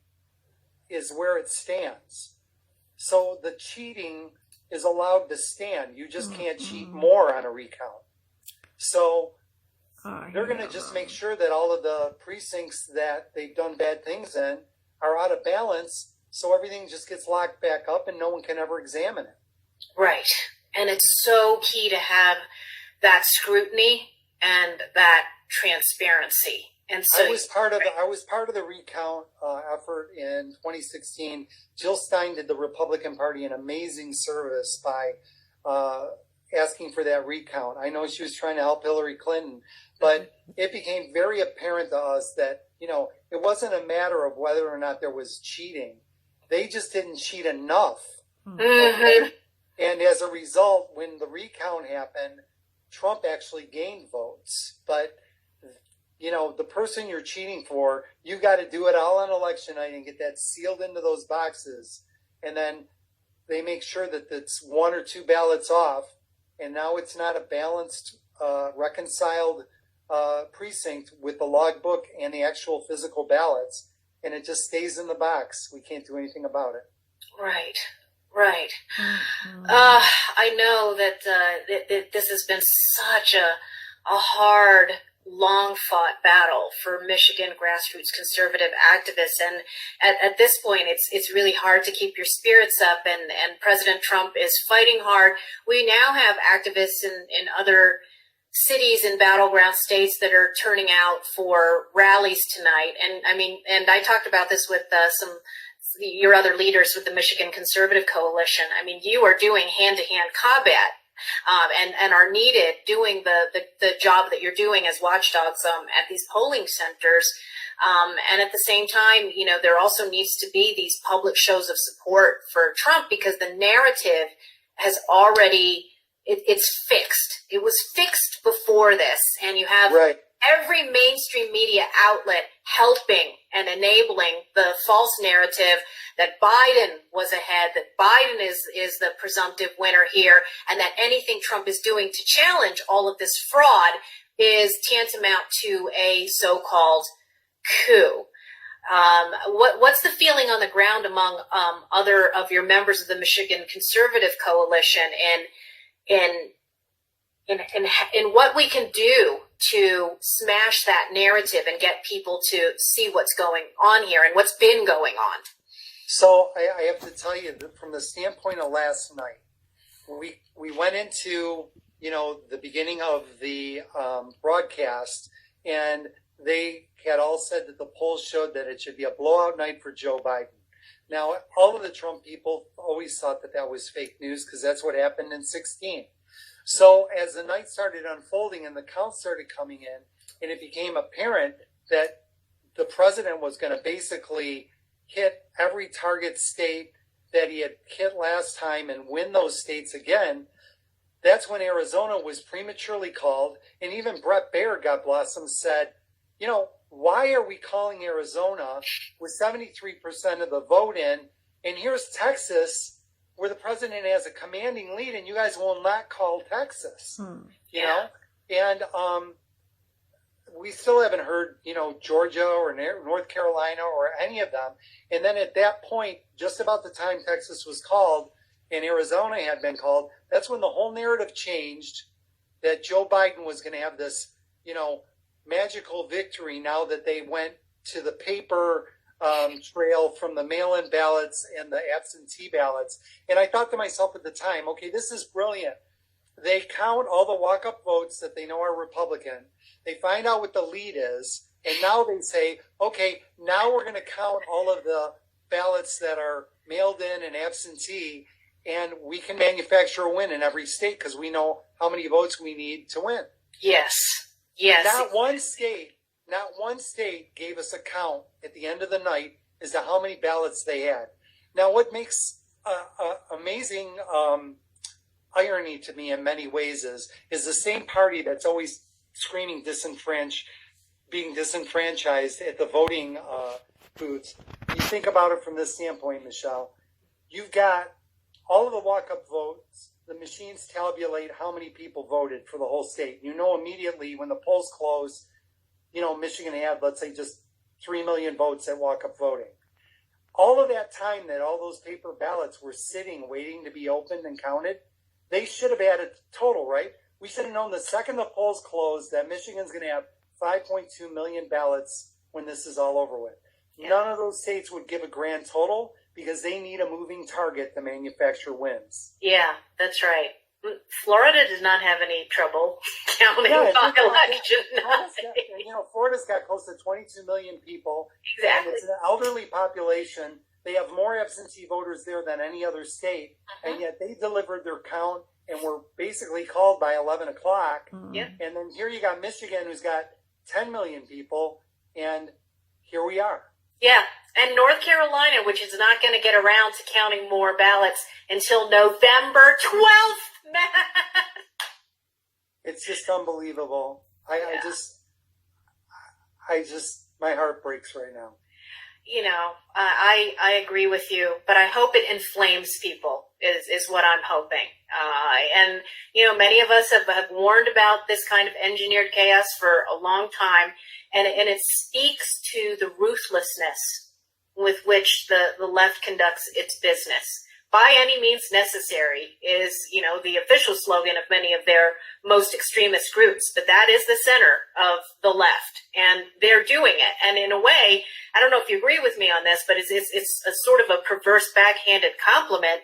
is where it stands. So the cheating is allowed to stand. You just can't cheat more on a recount. So they're going to just make sure that all of the precincts that they've done bad things in are out of balance, so everything just gets locked back up and no one can ever examine it. Right. And it's so key to have that scrutiny and that transparency. And so I was part of the recount effort in 2016. Jill Stein did the Republican Party an amazing service by asking for that recount. I know she was trying to help Hillary Clinton, but it became very apparent to us that, it wasn't a matter of whether or not there was cheating. They just didn't cheat enough. Mm-hmm. And as a result, when the recount happened, Trump actually gained votes. But, the person you're cheating for, you got to do it all on election night and get that sealed into those boxes. And then they make sure that it's one or two ballots off. And now it's not a balanced, reconciled precinct with the logbook and the actual physical ballots. And it just stays in the box. We can't do anything about it. Right. I know that this has been such a hard long fought battle for Michigan grassroots conservative activists. And at this point, it's really hard to keep your spirits up, and President Trump is fighting hard. We now have activists in other cities and battleground states that are turning out for rallies tonight. And I mean, and I talked about this with your other leaders with the Michigan Conservative Coalition. I mean, you are doing hand-to-hand combat and are needed doing the job that you're doing as watchdogs at these polling centers. And at the same time, you know, there also needs to be these public shows of support for Trump, because the narrative has already, it's fixed. It was fixed before this, and you have every mainstream media outlet helping and enabling the false narrative that Biden was ahead, that Biden is the presumptive winner here, and that anything Trump is doing to challenge all of this fraud is tantamount to a so-called coup. What's the feeling on the ground among other of your members of the Michigan Conservative Coalition in what we can do to smash that narrative and get people to see what's going on here and what's been going on? So I have to tell you that from the standpoint of last night, we went into, you know, the beginning of the broadcast, and they had all said that the polls showed that it should be a blowout night for Joe Biden. Now, all of the Trump people always thought that that was fake news, because that's what happened in 2016. So as the night started unfolding and the counts started coming in, and it became apparent that the president was going to basically hit every target state that he had hit last time and win those states again, that's when Arizona was prematurely called. And even Brett Baird, God bless him, said, you know, why are we calling Arizona with 73% of the vote in? And here's Texas, where the president has a commanding lead, and you guys will not call Texas, you know? And we still haven't heard, you know, Georgia or North Carolina or any of them. And then at that point, just about the time Texas was called and Arizona had been called, that's when the whole narrative changed, that Joe Biden was going to have this, you know, magical victory now that they went to the paper trail from the mail-in ballots and the absentee ballots. And I thought to myself at the time, okay, this is brilliant. They count all the walk-up votes that they know are Republican. They find out what the lead is. And now they say, okay, now we're going to count all of the ballots that are mailed in and absentee, and we can manufacture a win in every state because we know how many votes we need to win. Yes. Yes. Not one state gave us a count at the end of the night as to how many ballots they had. Now, what makes amazing irony to me in many ways is the same party that's always screaming being disenfranchised at the voting booths. You think about it from this standpoint, Michelle. You've got all of the walk-up votes. The machines tabulate how many people voted for the whole state. You know immediately when the polls close, you know, Michigan had, let's say, just 3 million votes at walk-up voting. All of that time that all those paper ballots were sitting, waiting to be opened and counted, they should have added total, right? We should have known the second the polls closed that Michigan's going to have 5.2 million ballots when this is all over with. Yeah. None of those states would give a grand total because they need a moving target to manufacture wins. Yeah, that's right. Florida did not have any trouble counting by election. You know, Florida's got close to 22 million people. Exactly. And it's an elderly population. They have more absentee voters there than any other state, and yet they delivered their count and were basically called by 11 o'clock. Yep. And then here you got Michigan, who's got 10 million people, and here we are. Yeah, and North Carolina, which is not going to get around to counting more ballots until November 12th. It's just unbelievable. I just, my heart breaks right now. You know, I agree with you, but I hope it inflames people is what I'm hoping. And, you know, many of us have warned about this kind of engineered chaos for a long time, and it speaks to the ruthlessness with which the left conducts its business by any means necessary is, the official slogan of many of their most extremist groups. But that is the center of the left, and they're doing it. And in a way, I don't know if you agree with me on this, but it's a sort of a perverse backhanded compliment.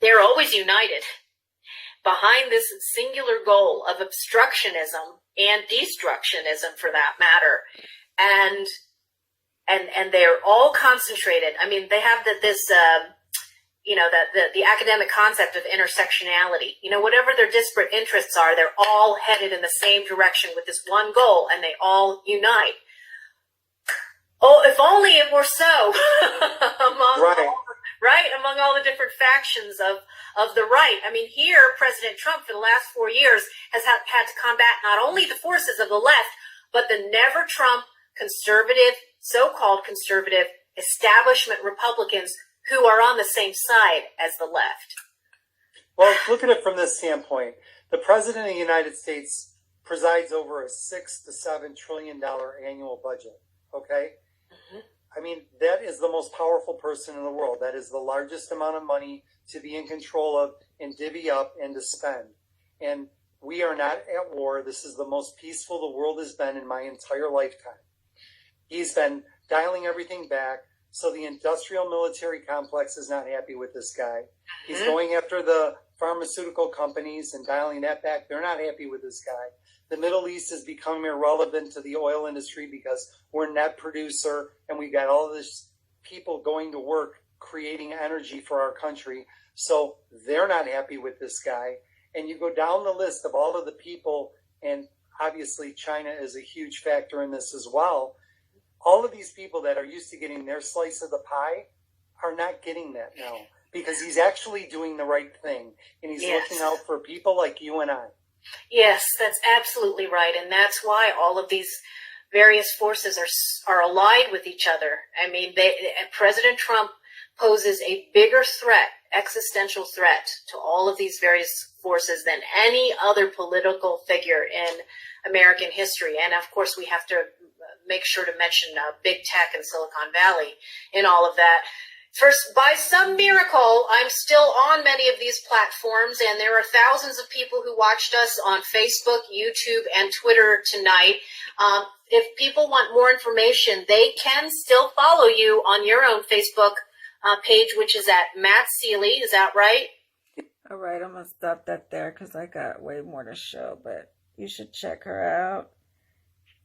They're always united behind this singular goal of obstructionism and destructionism, for that matter. And they're all concentrated. I mean, they have the academic concept of intersectionality. Whatever their disparate interests are, they're all headed in the same direction with this one goal, and they all unite. Oh, if only it were so among all the different factions of the right. I mean, here, President Trump, for the last 4 years, has had to combat not only the forces of the left, but the never-Trump conservative, so-called conservative establishment Republicans who are on the same side as the left. Well, look at it from this standpoint. The President of the United States presides over a $6 to $7 trillion annual budget, okay? Mm-hmm. I mean, that is the most powerful person in the world. That is the largest amount of money to be in control of and divvy up and to spend. And we are not at war. This is the most peaceful the world has been in my entire lifetime. He's been dialing everything back. So the industrial military complex is not happy with this guy. He's going after the pharmaceutical companies and dialing that back. They're not happy with this guy. The Middle East has become irrelevant to the oil industry because we're net producer and we got all this people going to work creating energy for our country. So they're not happy with this guy. And you go down the list of all of the people, and obviously China is a huge factor in this as well. All of these people that are used to getting their slice of the pie are not getting that now because he's actually doing the right thing. And he's looking out for people like you and I. Yes, that's absolutely right. And that's why all of these various forces are allied with each other. I mean, President Trump poses a bigger threat, existential threat to all of these various forces than any other political figure in American history. And of course, we have to make sure to mention big tech and Silicon Valley in all of that. First, by some miracle, I'm still on many of these platforms, and there are thousands of people who watched us on Facebook, YouTube, and Twitter tonight. If people want more information, they can still follow you on your own Facebook page, which is at Matt Seeley. Is that right? All right, I'm going to stop that there because I got way more to show, but you should check her out.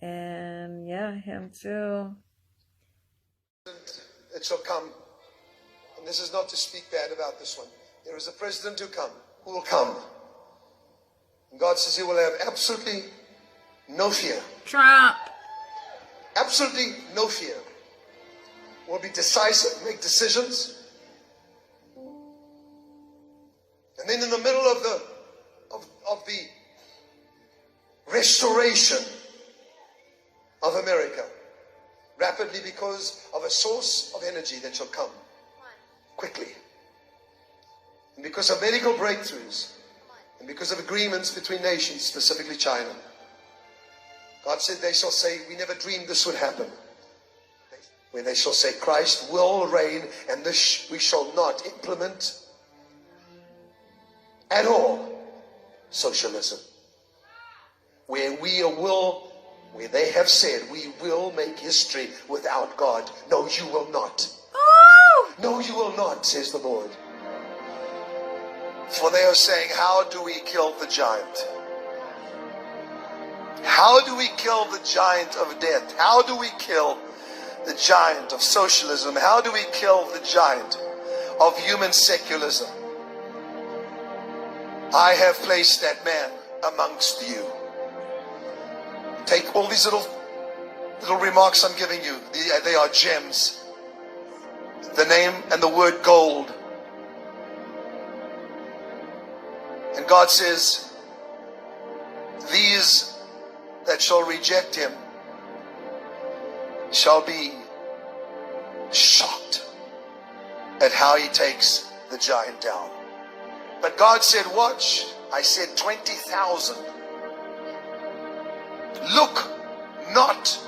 And yeah, him too. It shall come, and this is not to speak bad about this one. There is a president who will come. And God says he will have absolutely no fear. Trump. Absolutely no fear. Will be decisive, make decisions. And then in the middle of the restoration of America, rapidly because of a source of energy that shall come quickly, and because of medical breakthroughs, and because of agreements between nations, specifically China. God said they shall say, we never dreamed this would happen. When they shall say, Christ will reign, and this we shall not implement at all socialism. Where they have said, we will make history without God. No, you will not. Oh! No, you will not, says the Lord. For they are saying, how do we kill the giant? How do we kill the giant of death? How do we kill the giant of socialism? How do we kill the giant of human secularism? I have placed that man amongst you. Take all these little remarks I'm giving you. They are gems. The name and the word gold. And God says, these that shall reject him shall be shocked at how he takes the giant down. But God said, watch. I said 20,000. Look not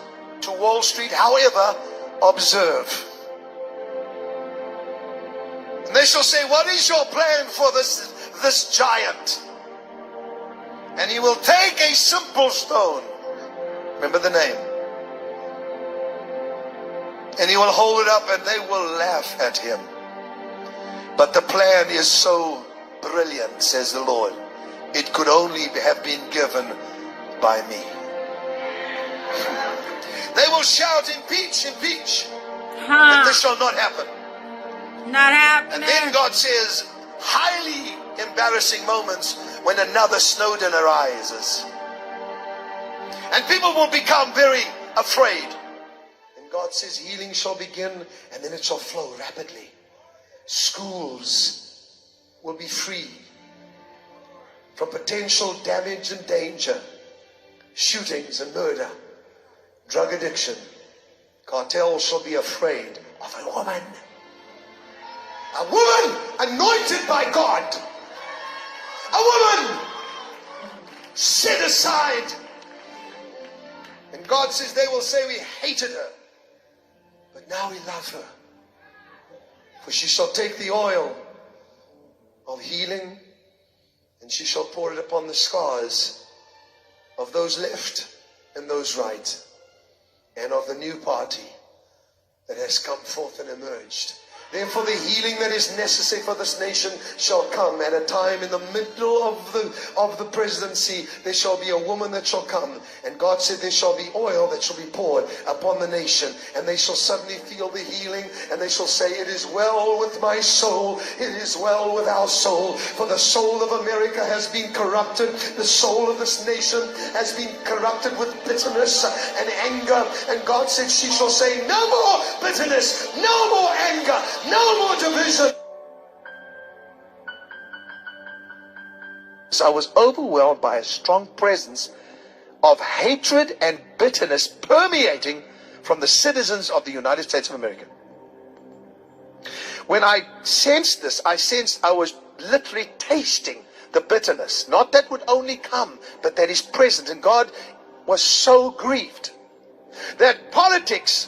to Wall Street, however, observe. And they shall say, what is your plan for this giant? And he will take a simple stone. Remember the name. And he will hold it up and they will laugh at him. But the plan is so brilliant, says the Lord. It could only have been given by me. They will shout, impeach, impeach. But this shall not happen. Not happening. And then God says, highly embarrassing moments when another Snowden arises. And people will become very afraid. And God says, healing shall begin and then it shall flow rapidly. Schools will be free from potential damage and danger, shootings and murder, drug addiction. Cartels shall be afraid of a woman. A woman anointed by God. A woman set aside. And God says they will say we hated her, but now we love her. For she shall take the oil of healing and she shall pour it upon the scars of those left and those right, and of the new party that has come forth and emerged. Therefore the healing that is necessary for this nation shall come at a time in the middle of the presidency. There shall be a woman that shall come. And God said there shall be oil that shall be poured upon the nation. And they shall suddenly feel the healing. And they shall say, it is well with my soul. It is well with our soul. For the soul of America has been corrupted. The soul of this nation has been corrupted with bitterness and anger. And God said she shall say, no more bitterness, no more anger, no more division. So I was overwhelmed by a strong presence of hatred and bitterness permeating from the citizens of the United States of America. When I sensed this, I sensed I was literally tasting the bitterness. Not that would only come, but that is present. And God was so grieved that politics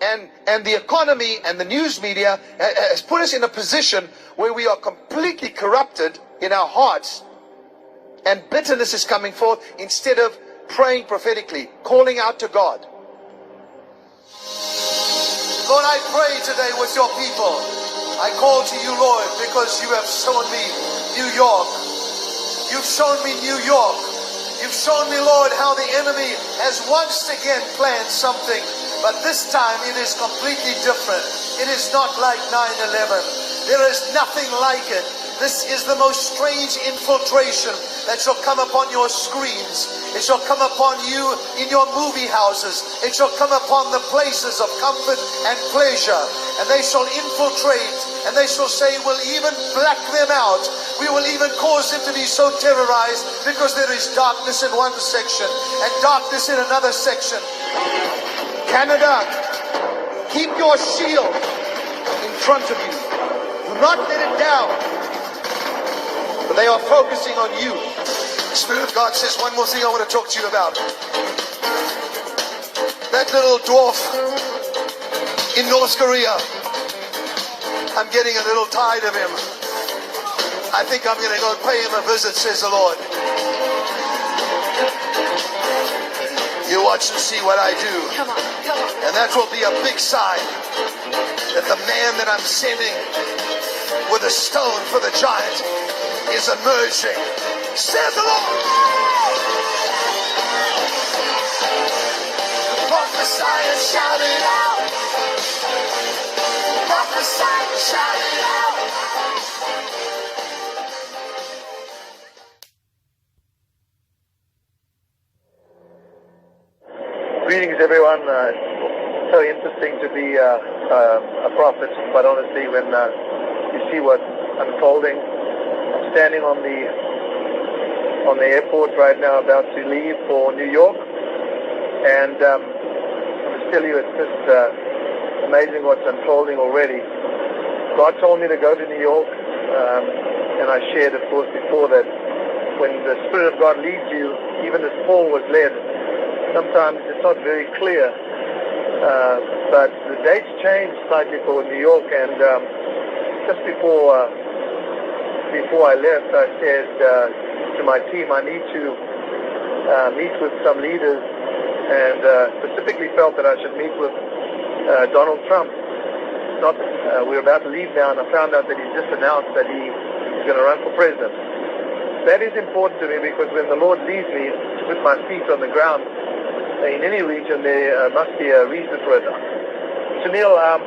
and the economy and the news media has put us in a position where we are completely corrupted in our hearts, and bitterness is coming forth instead of praying prophetically, calling out to God. Lord, I pray today with your people. I call to you, Lord, because you have shown me New York. You've shown me New York. You've shown me, Lord, how the enemy has once again planned something. But this time it is completely different. It is not like 9/11. There is nothing like it. This is the most strange infiltration that shall come upon your screens. It shall come upon you in your movie houses. It shall come upon the places of comfort and pleasure. And they shall infiltrate. And they shall say, we'll even black them out. We will even cause them to be so terrorized because there is darkness in one section and darkness in another section. Canada, keep your shield in front of you. Do not let it down. But they are focusing on you. The Spirit of God says one more thing I want to talk to you about. That little dwarf in North Korea. I'm getting a little tired of him. I think I'm going to go pay him a visit, says the Lord. You watch and see what I do. Come on, come on. And that will be a big sign that the man that I'm sending with a stone for the giant is emerging. Says the Lord. Prophesy and shout it out. Prophesy and shout it out. Greetings, everyone. So interesting to be a prophet, but honestly, when you see what's unfolding, I'm standing on the airport right now, about to leave for New York, and I must tell you, it's just amazing what's unfolding already. God told me to go to New York, and I shared, of course, before that when the Spirit of God leads you, even as Paul was led, sometimes it's not very clear, but the dates changed slightly for New York, and just before I left, I said to my team, I need to meet with some leaders, and specifically felt that I should meet with Donald Trump. We're about to leave now, and I found out that he's just announced that he's going to run for president. That is important to me, because when the Lord leads me to put my feet on the ground in any region, there must be a reason for it. Sunil, I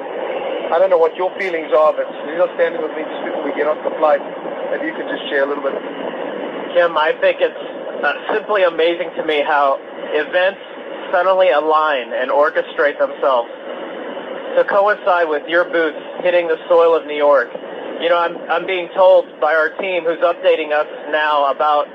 don't know what your feelings are, but Sunil's standing with me just before we get off the flight. Maybe you can just share a little bit. Kim, I think it's simply amazing to me how events suddenly align and orchestrate themselves to coincide with your boots hitting the soil of New York. You know, I'm being told by our team, who's updating us now about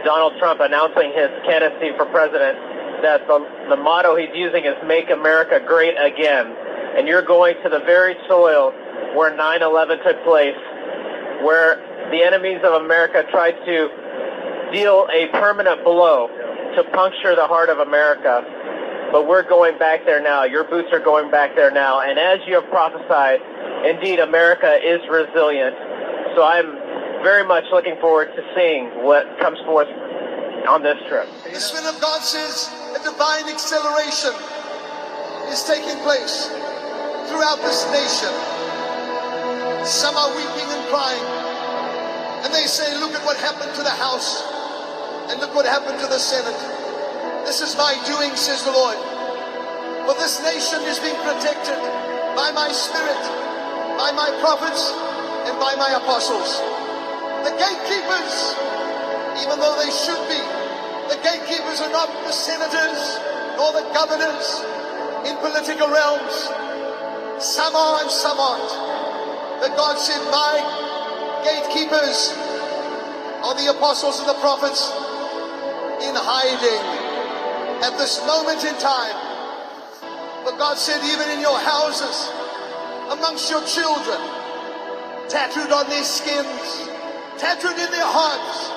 Donald Trump announcing his candidacy for president, that the motto he's using is "Make America Great Again." And you're going to the very soil where 9/11 took place, where the enemies of America tried to deal a permanent blow to puncture the heart of America. But we're going back there now. Your boots are going back there now. And as you have prophesied, indeed, America is resilient. So I'm very much looking forward to seeing what comes forth on this trip. The Spirit of God says a divine acceleration is taking place throughout this nation. Some are weeping and crying, and they say, look at what happened to the House, and look what happened to the Senate. This is my doing, says the Lord. For this nation is being protected by my Spirit, by my prophets, and by my apostles. The gatekeepers, even though they should be, the gatekeepers are not the senators nor the governors in political realms. Some are and some aren't. But God said, my gatekeepers are the apostles and the prophets in hiding at this moment in time. But God said, even in your houses, amongst your children, tattooed on their skins, tattooed in their hearts,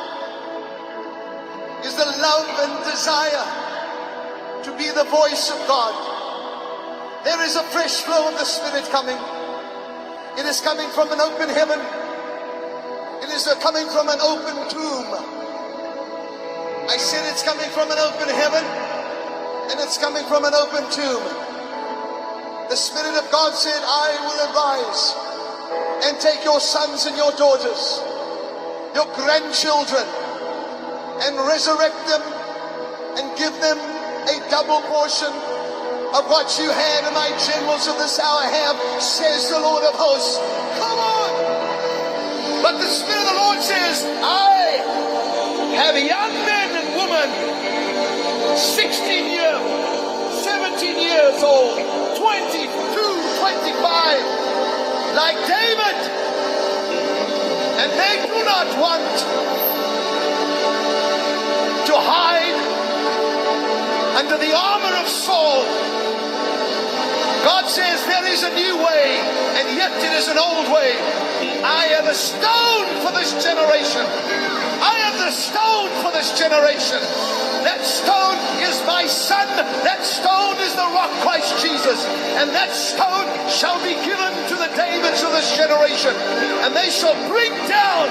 is the love and desire to be the voice of God. There is a fresh flow of the Spirit coming. It is coming from an open heaven. It is coming from an open tomb. I said it's coming from an open heaven, and it's coming from an open tomb. The Spirit of God said, I will arise and take your sons and your daughters, your grandchildren, and resurrect them and give them a double portion of what you had and my generals of this hour have, says the Lord of hosts. Come on! But the Spirit of the Lord says, I have young men and women, 16 years, 17 years old, 22, 25, like David, and they do not want to hide under the armor of Saul. God says there is a new way, and yet it is an old way. I am a stone for this generation. I am the stone for this generation. That stone is my son. That stone is the rock, Christ Jesus. And that stone shall be given to the Davids of this generation. And they shall bring down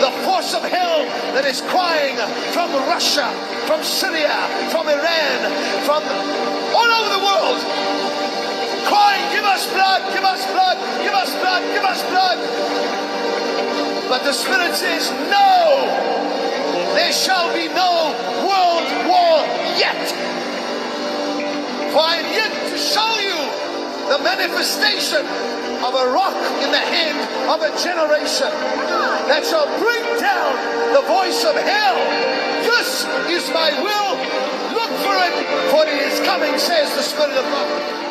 the force of hell that is crying from Russia, from Syria, from Iran, from all over the world, crying, give us blood, give us blood, give us blood, give us blood. But the Spirit says, no, there shall be no world war yet. For I am yet to show you the manifestation of a rock in the hand of a generation that shall bring down the voice of hell. This is my will. Look for it, for it is coming, says the Spirit of God.